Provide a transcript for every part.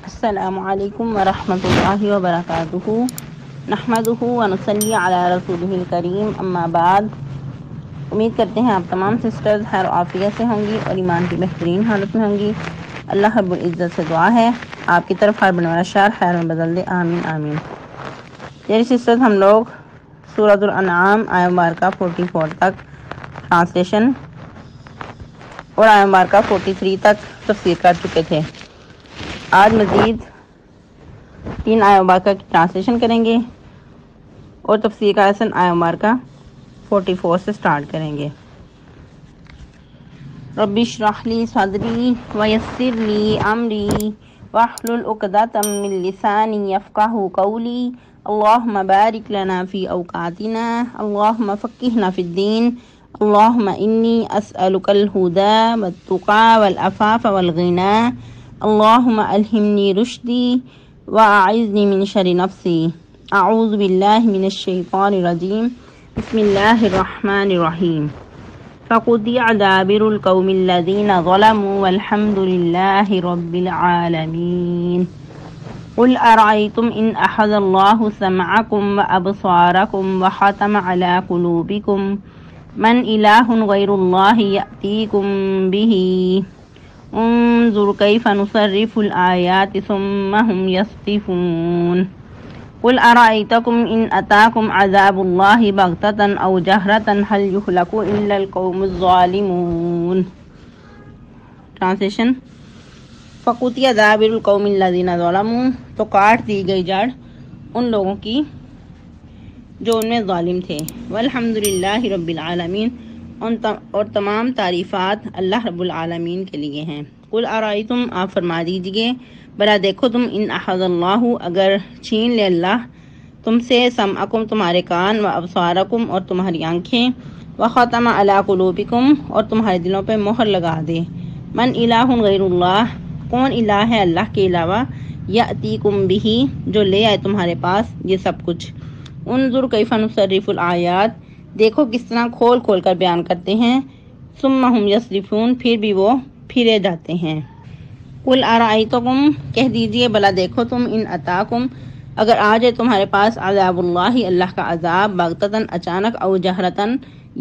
السلام علیکم ورحمۃ اللہ وبرکاتہ نحمدہ ونصلی علی رسولہ الکریم اما بعد۔ امید کرتے ہیں آپ تمام سسٹرز خیر و عافیت سے ہوں گی اور ایمان کی بہترین حالت میں ہوں گی۔ اللہ رب العزت سے دعا ہے آپ کی طرف ہر بننے والا شر خیر میں بدل دے، آمین آمین۔ میری سسٹرز، ہم لوگ سورۃ الانعام آیہ مبارکہ 44 تک ٹرانسلیشن اور آیہ مبارکہ 43 تک تفسیر کر چکے تھے۔ آج مزید 3 آیہ مبارکہ کی ٹرانسلیشن کریں گے اور تفسیر کا لیسن آیہ مبارکہ 44 سے سٹارٹ کریں گے۔ رب اشرح لی صدری ویسر لی امری واحلل عقدۃ من لسانی یفقہوا قولی اللہم بارک لنا فی اوقاتنا اللہم فقہنا فی الدین اللہم انی اسألک الہدی والتقی والعفاف والغنی اللہم الہمنی رشدی واعذنی من شر نفسی اعوذ باللہ من الشیطان الرجیم بسم اللہ الرحمن الرحیم فقطع دابر القوم الذین ظلموا والحمد للہ رب العالمین قل ارأیتم ان اخذ اللہ سمعکم وابصارکم وختم علی قلوبکم من الہ غیر اللہ یأتیکم بہ انظر کیف نصرف الآیات ثم هم یصدفون قل ارأیتکم ان اتاکم عذاب اللہ بغتۃ او جہرۃ هل یہلک الا القوم الظالمون۔ ٹرانسلیشن: فقطع دابر القوم الذین ظلموا، تو کاٹ دی گئی جڑ ان لوگوں کی جو ان میں ظالم تھے۔ والحمدللہ رب العالمین، اور تمام تعریفات اللہ رب العالمین کے لیے ہیں۔ قل ارأیتم، آپ فرما دیجئے بلا دیکھو تم، ان اخذ اللہ، اگر چھین لے اللہ تم سے، سمعکم تمہارے کان، و ابصارکم اور تمہاری آنکھیں، و ختم علی قلوبکم اور تمہارے دلوں پہ مہر لگا دے، من الہ غیر اللہ، کون الہ ہے اللہ کے علاوہ، یأتیکم بہ، جو لے آئے تمہارے پاس یہ سب کچھ، انظر کیف نصرف الآیات، دیکھو کس طرح کھول کھول کر بیان کرتے ہیں، ثم ہم یصدفون، پھر بھی وہ پھرے جاتے ہیں۔ قل ارأیتکم، کہہ دیجئے بلا دیکھو تم، ان اتاکم، اگر آ جائے تمہارے پاس، عذاب اللہ، اللہ کا عذاب، بغتتاً اچانک، او جہرتاً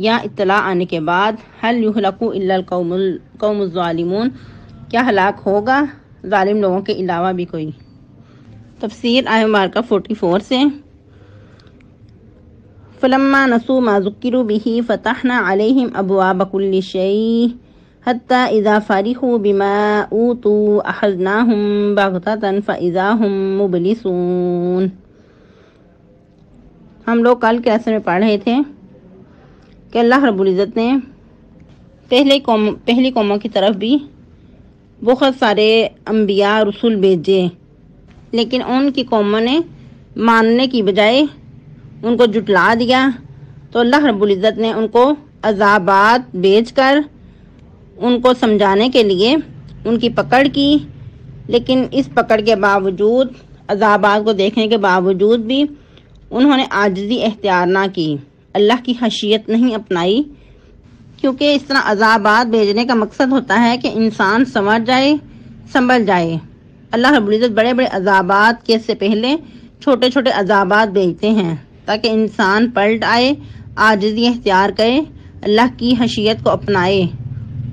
یا اطلاع آنے کے بعد، هل یہلک الا القوم الظالمون، کیا ہلاک ہوگا ظالم لوگوں کے علاوہ بھی کوئی؟ تفسیر آیہ مبارکہ 44 سے، فلما نسوا ما ذکروا به فتحنا علیہم ابواب کل شیء حتی اذا فرحوا بما اوتوا اخذناہم بغتۃ فاذا ہم مبلسون۔ ہم لوگ کل کے لیسن میں پڑھ رہے تھے کہ اللہ رب العزت نے پہلی قوموں کی طرف بھی بہت سارے انبیاء رسول بھیجے، لیکن ان کی قوموں نے ماننے کی بجائے ان کو جھٹلا دیا، تو اللہ رب العزت نے ان کو عذابات بھیج کر ان کو سمجھانے کے لیے ان کی پکڑ کی، لیکن اس پکڑ کے باوجود، عذابات کو دیکھنے کے باوجود بھی انہوں نے عاجزی اختیار نہ کی، اللہ کی خشیت نہیں اپنائی، کیونکہ اس طرح عذابات بھیجنے کا مقصد ہوتا ہے کہ انسان سمجھ جائے، سنبھل جائے۔ اللہ رب العزت بڑے بڑے عذابات کے سے پہلے چھوٹے چھوٹے عذابات بھیجتے ہیں تاکہ انسان پلٹ آئے، عاجزی اختیار کرے، اللہ کی خشیت کو اپنائے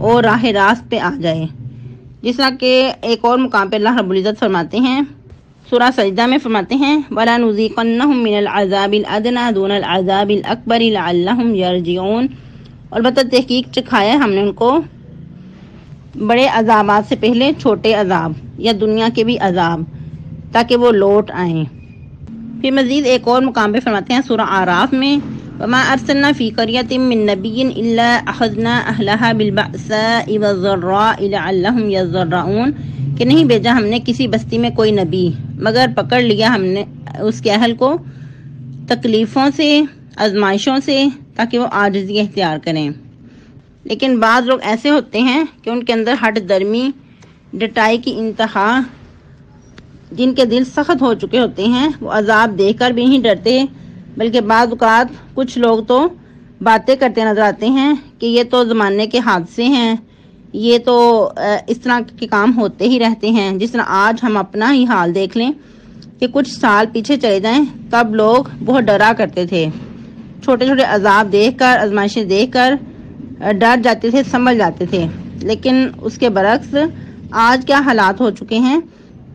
اور راہ راست پہ آ جائے۔ جس طرح کہ ایک اور مقام پہ اللہ رب العزت فرماتے ہیں، سورہ سجدہ میں فرماتے ہیں وَلَنُذِيقَنَّهُم مِّنَ الْعَذَابِ الْأَدْنَىٰ دُونَ الْعَذَابِ الْأَكْبَرِ لَعَلَّهُمْ يَرْجِعُونَ، البتہ تحقیق چکھایا ہم نے ان کو بڑے عذابات سے پہلے چھوٹے عذاب یا دنیا کے بھی عذاب، تاکہ وہ لوٹ آئیں۔ پھر مزید ایک اور مقام پہ فرماتے ہیں سورہ اعراف میں وَمَا أَرْسَلْنَا فِي قَرْيَةٍ مِّن نَبِيٍّ إِلَّا أَخَذْنَا أَهْلَهَا بِالْبَأْسَاءِ وَالضَّرَّاءِ لَعَلَّهُمْ يَضَّرَّعُونَ، کہ نہیں بھیجا ہم نے کسی بستی میں کوئی نبی مگر پکڑ لیا ہم نے اس کے اہل کو تکلیفوں سے، آزمائشوں سے، تاکہ وہ عاجزی اختیار کریں۔ لیکن بعض لوگ ایسے ہوتے ہیں کہ ان کے اندر ہٹ درمی، ڈٹائی کی انتہا، جن کے دل سخت ہو چکے ہوتے ہیں، وہ عذاب دیکھ کر بھی نہیں ڈرتے، بلکہ بعض اوقات کچھ لوگ تو باتیں کرتے نظر آتے ہیں کہ یہ تو زمانے کے حادثے ہیں، یہ تو اس طرح کے کام ہوتے ہی رہتے ہیں۔ جس طرح آج ہم اپنا ہی حال دیکھ لیں کہ کچھ سال پیچھے چلے جائیں تب لوگ بہت ڈرا کرتے تھے، چھوٹے چھوٹے عذاب دیکھ کر، آزمائشیں دیکھ کر ڈر جاتے تھے، سنبھل جاتے تھے۔ لیکن اس کے برعکس آج کیا حالات ہو چکے ہیں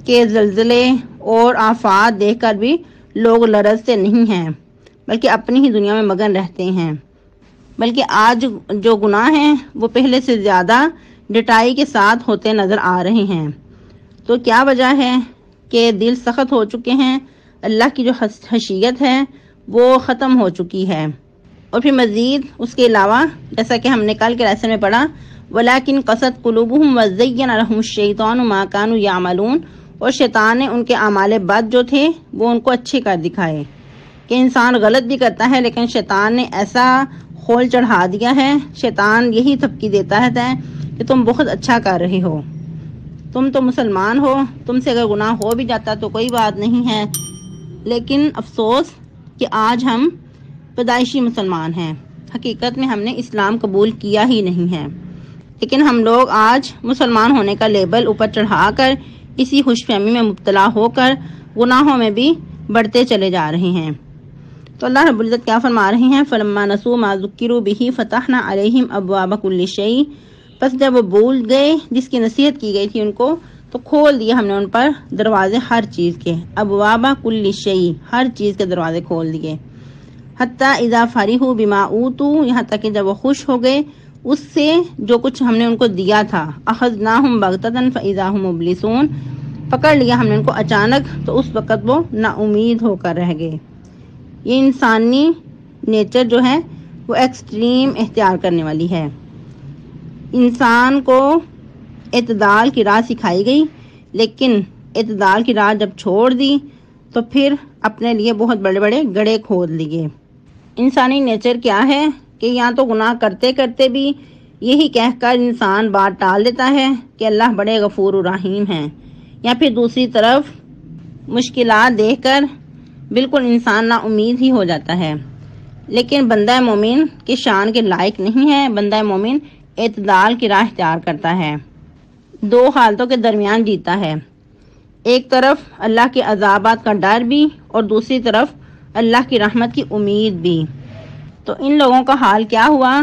کہ زلزلے اور آفات دیکھ کر بھی لوگ لرزتے نہیں ہیں، بلکہ اپنی ہی دنیا میں مگن رہتے ہیں۔ بلکہ آج جو گناہ ہیں وہ پہلے سے زیادہ ڈٹائی کے ساتھ ہوتے نظر آ رہے ہیں۔ تو کیا وجہ ہے کہ دل سخت ہو چکے ہیں، اللہ کی جو خشیت ہے وہ ختم ہو چکی ہے۔ اور پھر مزید اس کے علاوہ جیسا کہ ہم نے کل کے لیسن میں پڑھا، وَلَٰكِنْ قَسَتْ قُلُوبُهُمْ وَزَيَّنَ لَهُمُ الشَّيْطَانُ مَا كَانُوا يَعْمَلُونَ، اور شیطان نے ان کے اعمال بد جو تھے وہ ان کو اچھے کر دکھائے کہ انسان غلط بھی کرتا ہے، لیکن شیطان نے ایسا خول چڑھا دیا ہے، شیطان یہی تھپکی دیتا ہے کہ تم بہت اچھا کر رہے ہو، تم تو مسلمان ہو، تم سے اگر گناہ ہو بھی جاتا تو کوئی بات نہیں ہے۔ لیکن افسوس کہ آج ہم پیدائشی مسلمان ہیں، حقیقت میں ہم نے اسلام قبول کیا ہی نہیں ہے، لیکن ہم لوگ آج مسلمان ہونے کا لیبل اوپر چڑھا کر اسی خوش فہمی میں مبتلا ہو کر گناہوں میں بھی بڑھتے چلے جا رہے ہیں۔ تو اللہ رب العزت کیا فرما رہے ہیں، فَلَمَّا نَسُوا مَا ذُكِّرُوا بِهِ فَتَحْنَا عَلَيْهِمْ أَبْوَابَ كُلِّ شَيْءٍ، پس جب وہ بھول گئے جس کی نصیحت کی گئی تھی ان کو، تو کھول دیا ہم نے ان پر دروازے ہر چیز کے، ابواب کل شیء، ہر چیز کے دروازے کھول دیے۔ حتیٰ اذا فرحوا بما اوتوا، یہاں تک کہ جب وہ خوش ہو گئے اس سے جو کچھ ہم نے ان کو دیا تھا، اخذناہم بغتۃ فاذا هم مبلسون، پکڑ لیا ہم نے ان کو اچانک تو اس وقت وہ نا امید ہو کر رہ گئے۔ یہ انسانی نیچر جو ہے وہ ایکسٹریم اختیار کرنے والی ہے۔ انسان کو اعتدال کی راہ سکھائی گئی، لیکن اعتدال کی راہ جب چھوڑ دی تو پھر اپنے لیے بہت بڑے بڑے گڑھے کھود لیے۔ انسانی نیچر کیا ہے کہ یا تو گناہ کرتے کرتے بھی یہی کہہ کر انسان بات ٹال دیتا ہے کہ اللہ بڑے غفور و رحیم ہیں، یا پھر دوسری طرف مشکلات دیکھ کر بالکل انسان نا امید ہی ہو جاتا ہے۔ لیکن بندہ مومن کی شان کے لائق نہیں ہے، بندہ مومن اعتدال کی راہ اختیار کرتا ہے، دو حالتوں کے درمیان جیتا ہے، ایک طرف اللہ کے عذابات کا ڈر بھی اور دوسری طرف اللہ کی رحمت کی امید بھی۔ تو ان لوگوں کا حال کیا ہوا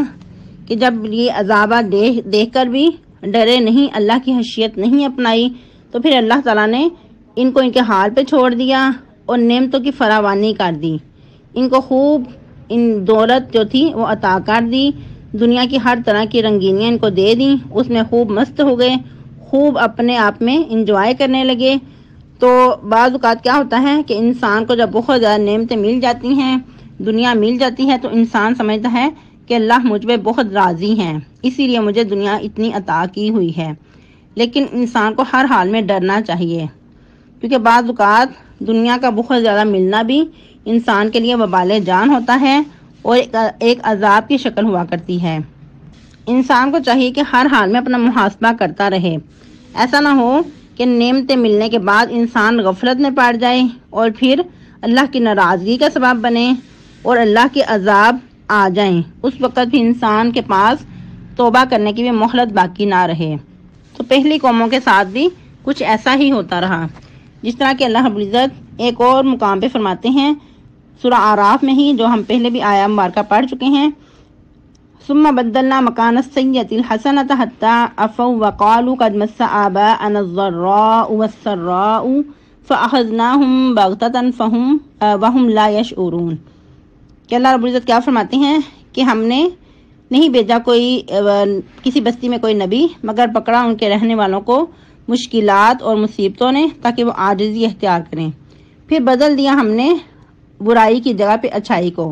کہ جب یہ عذابات دیکھ کر بھی ڈرے نہیں، اللہ کی خشیت نہیں اپنائی، تو پھر اللہ تعالیٰ نے ان کو ان کے حال پہ چھوڑ دیا اور نعمتوں کی فراوانی کر دی، ان کو خوب ان دولت جو تھی وہ عطا کر دی، دنیا کی ہر طرح کی رنگینیاں ان کو دے دیں، اس میں خوب مست ہو گئے، خوب اپنے آپ میں انجوائے کرنے لگے۔ تو بعض اوقات کیا ہوتا ہے کہ انسان کو جب بہت زیادہ نعمتیں مل جاتی ہیں، دنیا مل جاتی ہے، تو انسان سمجھتا ہے کہ اللہ مجھ پہ بہت راضی ہیں، اسی لیے مجھے دنیا اتنی عطا کی ہوئی ہے۔ لیکن انسان کو ہر حال میں ڈرنا چاہیے، کیونکہ بعض اوقات دنیا کا بہت زیادہ ملنا بھی انسان کے لیے وبال جان ہوتا ہے اور ایک عذاب کی شکل ہوا کرتی ہے۔ انسان کو چاہیے کہ ہر حال میں اپنا محاسبہ کرتا رہے، ایسا نہ ہو کہ نعمتیں ملنے کے بعد انسان غفلت میں پڑ جائے اور پھر اللہ کی ناراضگی کا سبب بنے اور اللہ کے عذاب آ جائیں، اس وقت بھی انسان کے پاس توبہ کرنے کی بھی مہلت باقی نہ رہے۔ تو پہلی قوموں کے ساتھ بھی کچھ ایسا ہی ہوتا رہا، جس طرح کہ اللہ رب العزت ایک اور مقام پہ فرماتے ہیں سورہ اعراف میں ہی، جو ہم پہلے بھی آیا مبارکہ پڑھ چکے ہیں، ثم بدلنا مکان السیئۃ الحسنۃ حتی عفوا وقالوا قد مس آباءنا الضراء والسراء فاخذناهم بغتۃ وهم لا يشعرون۔ کہ اللہ رب العزت کیا فرماتے ہیں کہ ہم نے نہیں بھیجا کسی بستی میں کوئی نبی مگر پکڑا ان کے رہنے والوں کو مشکلات اور مصیبتوں نے تاکہ وہ عاجزی اختیار کریں، پھر بدل دیا ہم نے برائی کی جگہ پہ اچھائی کو،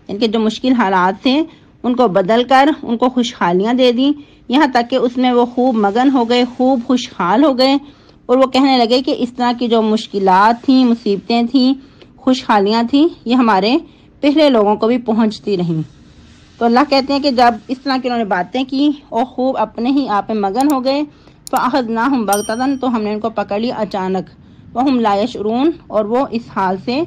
ان کے جو مشکل حالات تھے ان کو بدل کر ان کو خوشحالیاں دے دی، یہاں تک کہ اس میں وہ خوب مگن ہو گئے، خوب خوشحال ہو گئے، اور وہ کہنے لگے کہ اس طرح کی جو مشکلات تھیں، مصیبتیں تھیں، خوشحالیاں تھیں، یہ ہمارے پہلے لوگوں کو بھی پہنچتی رہیں۔ تو اللہ کہتے ہیں کہ جب اس طرح کی انہوں نے باتیں کی اور خوب اپنے ہی آپ میں مگن ہو گئے، فَأَخَذْنَاهُمْ بَغْتَةً، تو ہم نے ان کو پکڑ لیا اچانک، وَهُمْ لَا يَشْعُرُونَ، اور وہ اس حال سے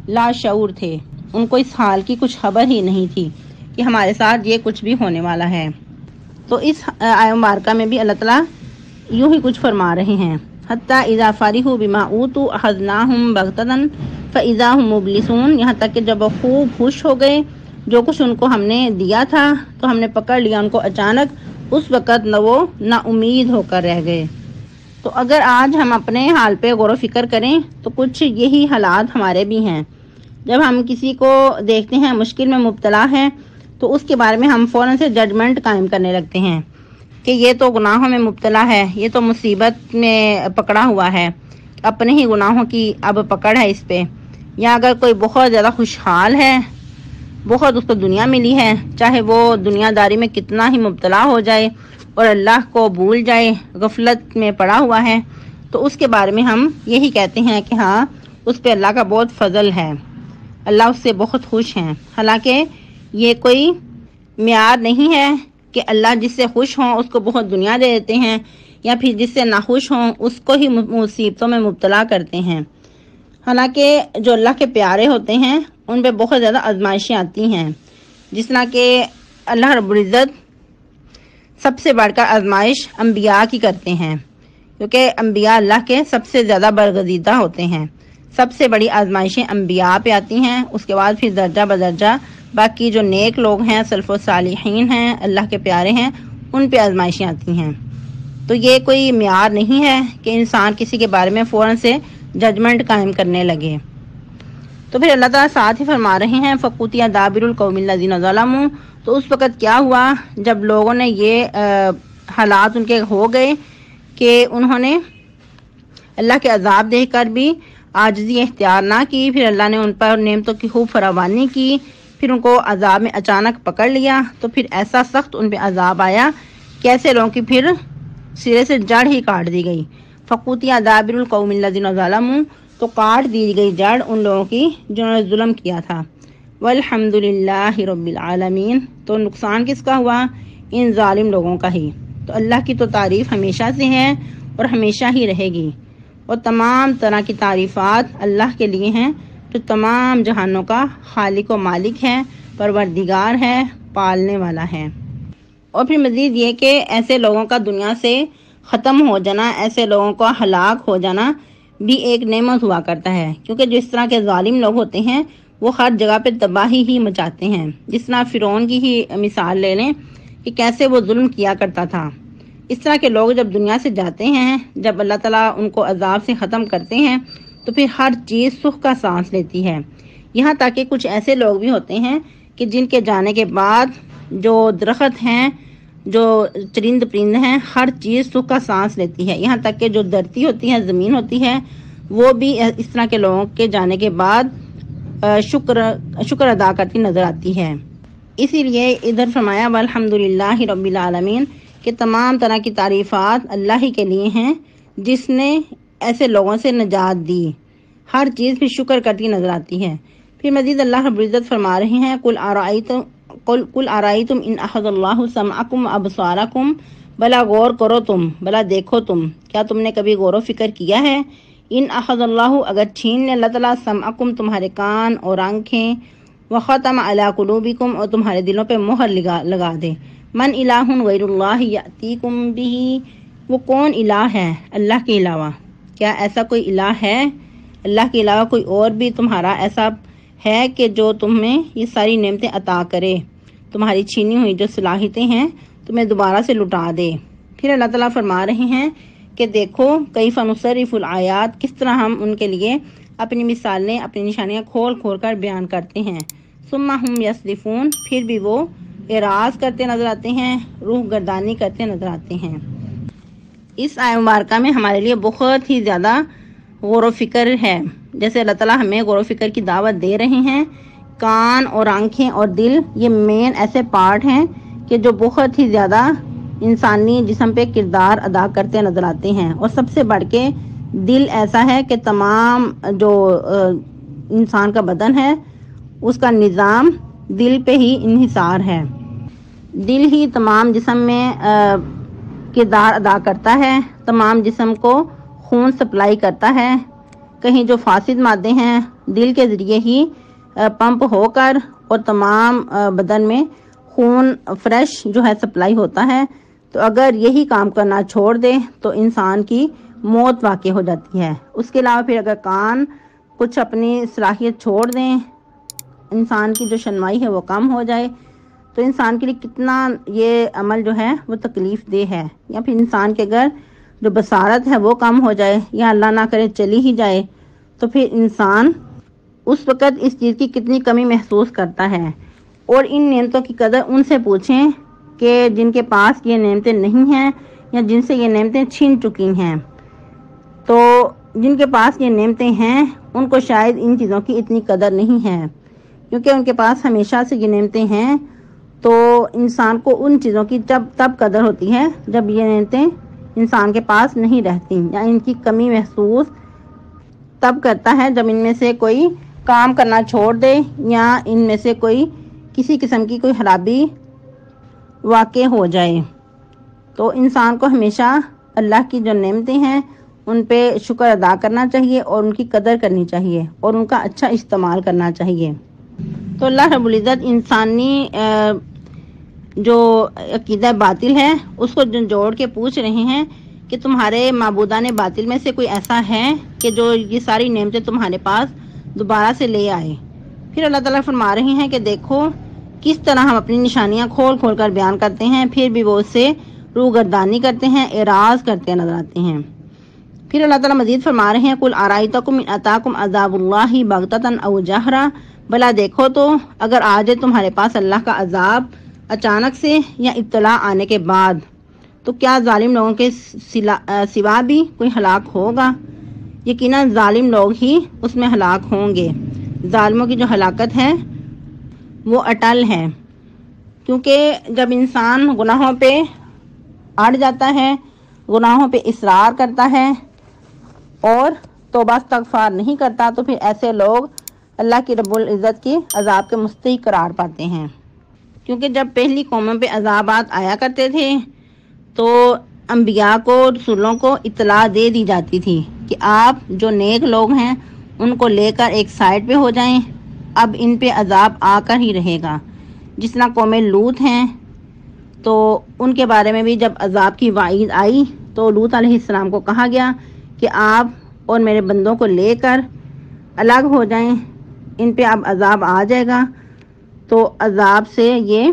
لا شعور تھے، ان کو اس حال کی کچھ خبر ہی نہیں تھی کہ ہمارے ساتھ یہ کچھ بھی ہونے والا ہے۔ تو اس آیت مبارکہ میں بھی اللہ تعالیٰ یوں ہی کچھ فرما رہے ہیں، حتیٰ اذا فرحوا بما اوتوا اخذناہم بغتۃ فاذا هم مبلسون، یہاں تک کہ جب وہ خوب خوش ہو گئے جو کچھ ان کو ہم نے دیا تھا تو ہم نے پکڑ لیا ان کو اچانک، اس وقت نہ وہ نا امید ہو کر رہ گئے۔ تو اگر آج ہم اپنے حال پہ غور و فکر کریں تو کچھ یہی حالات ہمارے بھی ہیں۔ جب ہم کسی کو دیکھتے ہیں مشکل میں مبتلا ہے تو اس کے بارے میں ہم فوراً سے ججمنٹ قائم کرنے لگتے ہیں کہ یہ تو گناہوں میں مبتلا ہے، یہ تو مصیبت میں پکڑا ہوا ہے، اپنے ہی گناہوں کی اب پکڑ ہے اس پہ۔ یا اگر کوئی بہت زیادہ خوشحال ہے، بہت اس کو دنیا ملی ہے، چاہے وہ دنیا داری میں کتنا ہی مبتلا ہو جائے اور اللہ کو بھول جائے، غفلت میں پڑا ہوا ہے، تو اس کے بارے میں ہم یہی کہتے ہیں کہ ہاں اس پہ اللہ کا بہت فضل ہے، اللہ اس سے بہت خوش ہیں۔ حالانکہ یہ کوئی معیار نہیں ہے کہ اللہ جس سے خوش ہوں اس کو بہت دنیا دے دیتے ہیں، یا پھر جس سے ناخوش ہوں اس کو ہی مصیبتوں میں مبتلا کرتے ہیں۔ حالانکہ جو اللہ کے پیارے ہوتے ہیں ان پہ بہت زیادہ آزمائشیں آتی ہیں، جس طرح کہ اللہ رب العزت سب سے بڑھ کر آزمائش انبیاء کی کرتے ہیں، کیونکہ انبیاء اللہ کے سب سے زیادہ برگزیدہ ہوتے ہیں۔ سب سے بڑی آزمائشیں انبیاء پہ آتی ہیں، اس کے بعد پھر درجہ بدرجہ باقی جو نیک لوگ ہیں، سلف و صالحین ہیں، اللہ کے پیارے ہیں، ان پہ آزمائشیں آتی ہیں۔ تو یہ کوئی معیار نہیں ہے کہ انسان کسی کے بارے میں فوراً سے ججمنٹ قائم کرنے لگے۔ تو پھر اللہ تعالیٰ ساتھ ہی فرما رہے ہیں فَقُطِعَ دَابِرُ الْقَوْمِ الَّذِينَ ظَلَمُوا، تو اس وقت کیا ہوا جب لوگوں نے یہ حالات ان کے ہو گئے کہ انہوں نے اللہ کے عذاب دیکھ کر بھی عاجزی اختیار نہ کی، پھر اللہ نے ان پر نعمتوں کی خوب فراوانی کی، پھر ان کو عذاب میں اچانک پکڑ لیا، تو پھر ایسا سخت ان پہ عذاب آیا کہ ایسے لوگوں کی پھر سرے سے جڑ ہی کاٹ دی گئی۔ فَقُطِعَ دَابِرُ الْقَوْمِ الَّذِينَ ظَلَمُوا، تو کاٹ دی گئی جڑ ان لوگوں کی جنہوں نے ظلم کیا تھا۔ وَالْحَمْدُ لِلَّهِ رَبِّ الْعَالَمِينَ، تو نقصان کس کا ہوا؟ ان ظالم لوگوں کا ہی۔ تو اللہ کی تو تعریف ہمیشہ سے ہے اور ہمیشہ ہی رہے گی، اور تمام طرح کی تعریفات اللہ کے لیے ہیں جو تمام جہانوں کا خالق و مالک ہے، پروردگار ہے، پالنے والا ہے۔ اور پھر مزید یہ کہ ایسے لوگوں کا دنیا سے ختم ہو جانا، ایسے لوگوں کا ہلاک ہو جانا بھی ایک نعمت ہوا کرتا ہے، کیونکہ جو اس طرح کے ظالم لوگ ہوتے ہیں وہ ہر جگہ پہ تباہی ہی مچاتے ہیں۔ جس طرح فرعون کی ہی مثال لے لیں کہ کیسے وہ ظلم کیا کرتا تھا۔ اس طرح کے لوگ جب دنیا سے جاتے ہیں، جب اللہ تعالیٰ ان کو عذاب سے ختم کرتے ہیں تو پھر ہر چیز سکھ کا سانس لیتی ہے۔ یہاں تک کہ کچھ ایسے لوگ بھی ہوتے ہیں کہ جن کے جانے کے بعد جو درخت ہیں، جو چرند پرند ہیں، ہر چیز سکھ کا سانس لیتی ہے، یہاں تک کہ جو دھرتی ہوتی ہے، زمین ہوتی ہے، وہ بھی اس طرح کے لوگوں کے جانے کے بعد شکر ادا کرتی نظر آتی ہے۔ اسی لیے ادھر فرمایا والحمدللہ رب العالمین کہ تمام طرح کی تعریفات اللہ ہی کے لیے ہیں جس نے ایسے لوگوں سے نجات دی، ہر چیز پہ شکر کرتی نظر آتی ہے۔ پھر مزید اللہ رب العزت فرما رہے ہیں قل ارائیتم ان اخذ اللہ سمعکم ابصارکم، بلا غور کرو تم، بلا دیکھو تم، کیا تم نے کبھی غور و فکر کیا ہے؟ ان اخذ اللہ، اگر چھین لے اللہ تعالیٰ سمعکم، تمہارے کان اور آنکھیں، وختم علی قلوبکم، اور تمہارے دلوں پہ مہر لگا دے، من الہ غیر اللہ یاتیکم بہ، وہ کون الہ ہے اللہ کے علاوہ؟ کیا ایسا کوئی الہ ہے اللہ کے علاوہ؟ کوئی اور بھی تمہارا ایسا ہے کہ جو تمہیں یہ ساری نعمتیں عطا کرے، تمہاری چھینی ہوئی جو صلاحیتیں ہیں تمہیں دوبارہ سے لٹا دے؟ پھر اللہ تعالیٰ فرما رہے ہیں کہ دیکھو کیف نصرف الآیات، کس طرح ہم ان کے لیے اپنی مثالیں، اپنی نشانیاں کھول کھول کر بیان کرتے ہیں۔ ثم ہم یصرفون، پھر بھی وہ اعراض کرتے نظر آتے ہیں، روح گردانی کرتے نظر آتے ہیں۔ اس آیت مبارکہ میں ہمارے لیے بہت ہی زیادہ غور و فکر ہے، جیسے اللہ تعالیٰ ہمیں غور و فکر کی دعوت دے رہے ہیں۔ کان اور آنکھیں اور دل یہ مین ایسے پارٹ ہیں کہ جو بہت ہی زیادہ انسانی جسم پہ کردار ادا کرتے نظر آتے ہیں، اور سب سے بڑھ کے دل ایسا ہے کہ تمام جو انسان کا بدن ہے اس کا نظام دل پہ ہی انحصار ہے۔ دل ہی تمام جسم میں کردار ادا کرتا ہے، تمام جسم کو خون سپلائی کرتا ہے۔ کہیں جو فاسد مادے ہیں دل کے ذریعے ہی پمپ ہو کر اور تمام بدن میں خون فریش جو ہے سپلائی ہوتا ہے، تو اگر یہی کام کرنا چھوڑ دے تو انسان کی موت واقع ہو جاتی ہے۔ اس کے علاوہ پھر اگر کان کچھ اپنی صلاحیت چھوڑ دیں، انسان کی جو شنوائی ہے وہ کم ہو جائے، تو انسان کے لیے کتنا یہ عمل جو ہے وہ تکلیف دہ ہے۔ یا پھر انسان کے اگر جو بصارت ہے وہ کم ہو جائے یا اللہ نہ کرے چلی ہی جائے، تو پھر انسان اس وقت اس چیز کی کتنی کمی محسوس کرتا ہے۔ اور ان نعمتوں کی قدر ان سے پوچھیں کہ جن کے پاس یہ نعمتیں نہیں ہیں یا جن سے یہ نعمتیں چھین چکی ہیں۔ تو جن کے پاس یہ نعمتیں ہیں ان کو شاید ان چیزوں کی اتنی قدر نہیں ہے، کیونکہ ان کے پاس ہمیشہ سے یہ نعمتیں ہیں، تو انسان کو ان چیزوں کی تب قدر ہوتی ہے جب یہ نعمتیں انسان کے پاس نہیں رہتی، یا ان کی کمی محسوس تب کرتا ہے جب ان میں سے کوئی کام کرنا چھوڑ دے یا ان میں سے کوئی کسی قسم کی کوئی خرابی واقع ہو جائے۔ تو انسان کو ہمیشہ اللہ کی جو نعمتیں ہیں ان پہ شکر ادا کرنا چاہیے اور ان کی قدر کرنی چاہیے اور ان کا اچھا استعمال کرنا چاہیے۔ تو اللہ رب العزت انسانی جو عقیدہ باطل ہے اس کو جوڑ کے پوچھ رہے ہیں کہ تمہارے معبودان باطل میں سے کوئی ایسا ہے کہ جو یہ ساری نعمتیں تمہارے پاس دوبارہ سے لے آئے۔ پھر اللہ تعالیٰ فرما رہے ہیں کہ دیکھو کس طرح ہم اپنی نشانیاں کھول کھول کر بیان کرتے ہیں، پھر بھی وہ اس سے روگردانی کرتے ہیں، اعراض کرتے نظر آتے ہیں۔ پھر اللہ تعالیٰ مزید فرما رہے ہیں قل ارائیتکم ان اتاکم عذاب اللہ بغتۃ او جہرا، بھلا دیکھو تو اگر آ جائے تمہارے پاس اللہ کا عذاب اچانک سے یا اطلاع آنے کے بعد، تو کیا ظالم لوگوں کے سوا بھی کوئی ہلاک ہوگا؟ یقیناً ظالم لوگ ہی اس میں ہلاک ہوں گے۔ ظالموں کی جو ہلاکت ہے وہ اٹل ہے، کیونکہ جب انسان گناہوں پہ اڑ جاتا ہے، گناہوں پہ اصرار کرتا ہے اور توبہ استغفار نہیں کرتا، تو پھر ایسے لوگ اللہ کی رب العزت کی عذاب کے مستحق قرار پاتے ہیں۔ کیونکہ جب پہلی قوموں پہ عذابات آیا کرتے تھے تو انبیاء کو، رسولوں کو اطلاع دے دی جاتی تھی کہ آپ جو نیک لوگ ہیں ان کو لے کر ایک سائڈ پہ ہو جائیں، اب ان پہ عذاب آ کر ہی رہے گا۔ جس طرح قوم لوط ہیں تو ان کے بارے میں بھی جب عذاب کی وعید آئی تو لوط علیہ السلام کو کہا گیا کہ آپ اور میرے بندوں کو لے کر الگ ہو جائیں، ان پہ اب عذاب آ جائے گا، تو عذاب سے یہ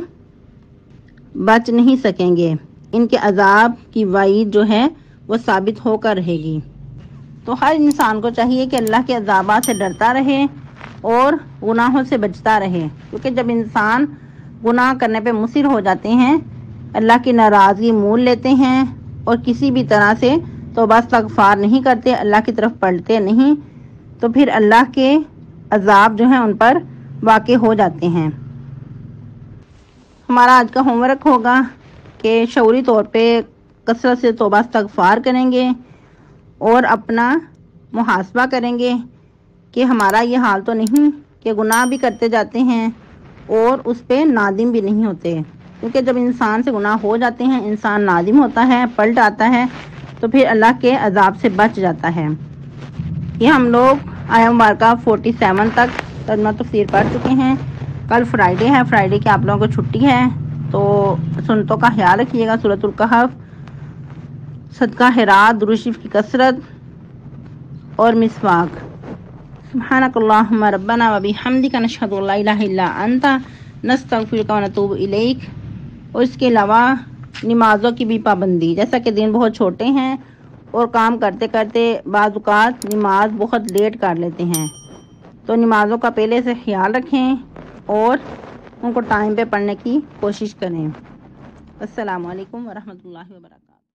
بچ نہیں سکیں گے، ان کے عذاب کی وعید جو ہے وہ ثابت ہو کر رہے گی۔ تو ہر انسان کو چاہیے کہ اللہ کے عذابات سے ڈرتا رہے اور گناہوں سے بچتا رہے، کیونکہ جب انسان گناہ کرنے پہ مصر ہو جاتے ہیں، اللہ کی ناراضگی مول لیتے ہیں اور کسی بھی طرح سے توبہ استغفار نہیں کرتے، اللہ کی طرف پلٹتے نہیں، تو پھر اللہ کے عذاب جو ہیں ان پر واقع ہو جاتے ہیں۔ ہمارا آج کا ہوم ورک ہوگا کہ شعوری طور پہ کثرت سے توبہ استغفار کریں گے اور اپنا محاسبہ کریں گے کہ ہمارا یہ حال تو نہیں کہ گناہ بھی کرتے جاتے ہیں اور اس پہ نادم بھی نہیں ہوتے، کیونکہ جب انسان سے گناہ ہو جاتے ہیں انسان نادم ہوتا ہے، پلٹ آتا ہے، تو پھر اللہ کے عذاب سے بچ جاتا ہے۔ یہ ہم لوگ آیہ مبارکہ 47 تک ترجمہ تفسیر پڑھ چکے ہیں۔ کل فرائیڈے ہے، فرائیڈے کی آپ لوگوں کو چھٹی ہے، تو سنتوں کا خیال رکھیے گا۔ سورۃ الکہف، صدقہ خیرات، درود شریف کی کثرت اور مسواک۔ سبحانک اللہم ربنا و بحمدک نشہد ان لا الہ الا انت نستغفرک و نتوب الیک۔ اور اس کے علاوہ نمازوں کی بھی پابندی، جیسا کہ دن بہت چھوٹے ہیں اور کام کرتے کرتے بعض اوقات نماز بہت لیٹ کر لیتے ہیں، تو نمازوں کا پہلے سے خیال رکھیں اور ان کو ٹائم پہ پڑھنے کی کوشش کریں۔ السلام علیکم ورحمۃ اللہ وبرکاتہ۔